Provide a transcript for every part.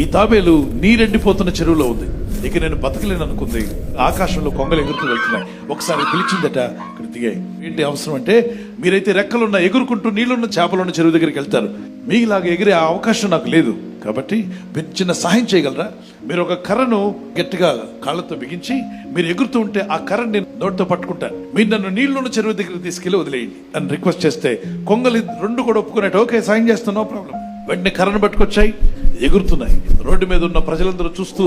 ఈ తాబేలు నీరెండిపోతున్న చెరువులో ఉంది. ఇక నేను బతకలేను అనుకుంది. ఆకాశంలో కొంగలు ఎగురుతూ వెళ్తున్నాయి. ఒకసారి పిలిచిందట, ఇక్కడ దిగాయి. ఏంటి అవసరం అంటే, మీరైతే రెక్కలున్న ఎగురుకుంటూ నీళ్లున్న చేపలున్న చెరువు దగ్గరికి వెళ్తారు. మీలాగా ఎగిరే ఆ అవకాశం నాకు లేదు. కాబట్టి మీరు చిన్న సహాయం చేయగలరా? మీరు ఒక కర్రను గట్టిగా కాళ్ళతో బిగించి మీరు ఎగురుతూ ఉంటే ఆ కర్రను నేను నోటితో పట్టుకుంటాను. మీరు నన్ను నీళ్లున్న చెరువు దగ్గరికి తీసుకెళ్లి వదిలేయండి అని రిక్వెస్ట్ చేస్తే కొంగలు రెండు కూడా ఒప్పుకున్నట్టు, ఓకే సాయం చేస్తాను, నో ప్రాబ్లం. వెంటనే కర్రను పట్టుకొచ్చాయి, ఎగురుతున్నాయి. రోడ్డు మీద ఉన్న ప్రజలందరూ చూస్తూ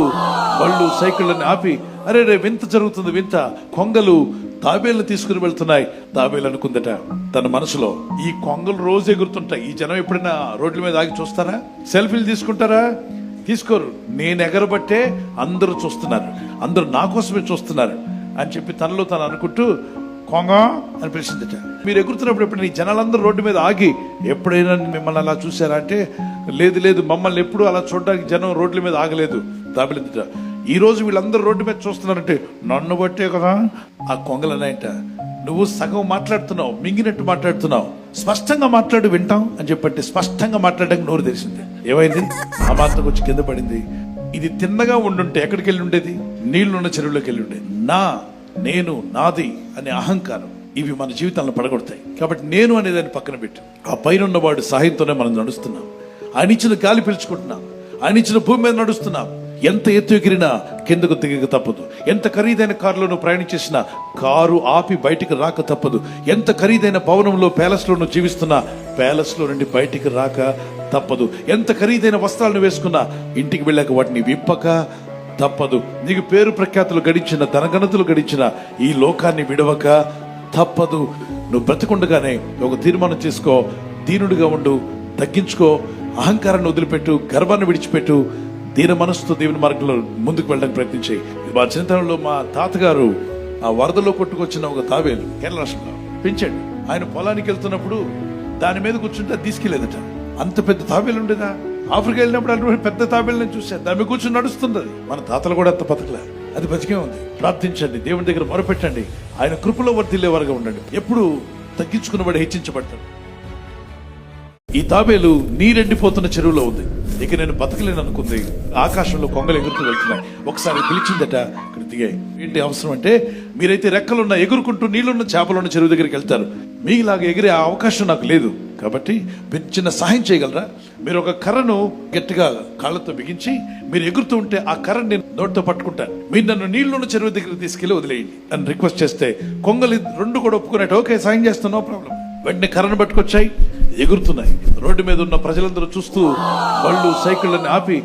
బళ్ళు సైకిళ్ళని ఆపి, అరే రే వింత జరుగుతుంది, వింత, కొంగలు తాబేళ్లు తీసుకుని వెళ్తున్నాయి. తాబేలు అనుకుందట తన మనసులో, ఈ కొంగలు రోజు ఎగురుతుంటాయి, ఈ జనం ఎప్పుడైనా రోడ్ల మీద ఆగి చూస్తారా? సెల్ఫీలు తీసుకుంటారా? తీసుకోరు. నేను ఎగరబట్టే అందరూ చూస్తున్నారు, అందరూ నా కోసమే చూస్తున్నారు అని చెప్పి తనలో తను అనుకుంటూ కొంగ అని పిలిచిందట. మీరు ఎగురుతున్నప్పుడు ఎప్పుడు ఈ జనాలందరూ రోడ్డు మీద ఆగి ఎప్పుడైనా మిమ్మల్ని అలా చూసారా అంటే, లేదు లేదు, మమ్మల్ని ఎప్పుడు అలా చూడడానికి జనం రోడ్ల మీద ఆగలేదు. తాబేలిందట, ఈ రోజు వీళ్ళందరూ రోడ్డు మీద చూస్తున్నారంటే నన్ను బట్టే కదా. ఆ కొంగలన్నాయంట, నువ్వు సగం మాట్లాడుతున్నావు, మింగినట్టు మాట్లాడుతున్నావు, స్పష్టంగా మాట్లాడు వింటాం అని చెప్పంటే స్పష్టంగా మాట్లాడడానికి నోరు తెరిచింది. ఏమైంది? ఆ మాత్రం వచ్చి కింద పడింది. ఇది తిన్నగా ఉండుంటే ఎక్కడికి వెళ్ళి ఉండేది? నీళ్లున్న చెరువులోకి వెళ్ళి ఉండేది. నేను నాది అనే అహంకారం ఇవి మన జీవితాలను పడగొడతాయి. కాబట్టి నేను అనేదాన్ని పక్కన పెట్టు. ఆ పైన ఉన్నవాడు సహాయంతోనే మనం నడుస్తున్నాం. ఆయన ఇచ్చిన గాలి పీల్చుకుంటున్నాం, ఆయన ఇచ్చిన భూమి మీద నడుస్తున్నాం. ఎంత ఎత్తు ఎగిరినా కిందకు దిగక తప్పదు. ఎంత ఖరీదైన కారులో నువ్వు ప్రయాణించేసినా కారు ఆపి బయటికి రాక తప్పదు. ఎంత ఖరీదైన భవనంలో ప్యాలెస్ లో నువ్వు జీవిస్తున్నా ప్యాలెస్ లో నుండి బయటికి రాక తప్పదు. ఎంత ఖరీదైన వస్త్రాలను వేసుకున్నా ఇంటికి వెళ్ళాక వాటిని విప్పక తప్పదు. నీకు పేరు ప్రఖ్యాతులు గడించిన, ధనగణతులు గడించిన ఈ లోకాన్ని విడవక తప్పదు. నువ్వు బ్రతికుండగానే ఒక తీర్మానం చేసుకో, దీనుడిగా ఉండు, తగ్గించుకో, అహంకారాన్ని వదిలిపెట్టు, గర్వాన్ని విడిచిపెట్టు, దీన మనసుతో దేవుని మార్గంలో ముందుకు వెళ్ళడానికి ప్రయత్నించాయి. మా చిన్నతనంలో మా తాతగారు ఆ వరదలో కొట్టుకొచ్చిన ఒక తాబేలు కేరళ రాష్ట్రంలో పెంచాడు. ఆయన పొలానికి వెళ్తున్నప్పుడు దాని మీద కూర్చుంటే తీసుకెళ్లేదట. అంత పెద్ద తాబేలు ఉండేదా? ఆఫ్రికా వెళ్ళినప్పుడు అటువంటి పెద్ద తాబేళ్ళని చూశాను, దాని మీద కూర్చొని నడుస్తుంది. మన తాతలు కూడా అంత బతకలే, అది బతికే ఉంది. ప్రార్థించండి, దేవుని దగ్గర మొరపెట్టండి, ఆయన కృపలో వర్ధిల్లేవారుగా ఉండండి. ఎప్పుడు తగ్గించుకున్నవాడు హెచ్చించబడతాడు. ఈ తాబేలు నీరెండిపోతున్న చెరువులో ఉంది. ఇక నేను బతకలేను అనుకుంది. ఆకాశంలో కొంగలు ఎగురుతూ వెళ్తున్నాయి. ఒకసారి పిలిచిందట, ఇక్కడ దిగాయి. ఏంటి అవసరం అంటే, మీరైతే రెక్కలున్న ఎగురుకుంటూ నీళ్లున్న చేపలున్న చెరువు దగ్గరికి వెళ్తారు. మీలాగా ఎగిరే ఆ అవకాశం నాకు లేదు. కాబట్టి మీరు చిన్న సహాయం చేయగలరా? మీరు ఒక కర్రను గట్టిగా కాళ్ళతో బిగించి మీరు ఎగురుతూ ఉంటే ఆ కర్రను నేను నోటితో పట్టుకుంటాను. మీరు నన్ను నీళ్లున్న చెరువు దగ్గరికి తీసుకెళ్లి వదిలేయండి అని రిక్వెస్ట్ చేస్తే కొంగలు రెండు కూడా ఒప్పుకున్నట్టు, ఓకే సాయం చేస్తాను, నో ప్రాబ్లం. వెంటనే కర్రను పట్టుకొచ్చాయి, ఎగురుతున్నాయి. రోడ్డు మీద ఉన్న ప్రజలందరూ చూస్తూ బళ్ళు సైకిళ్ళని ఆపి,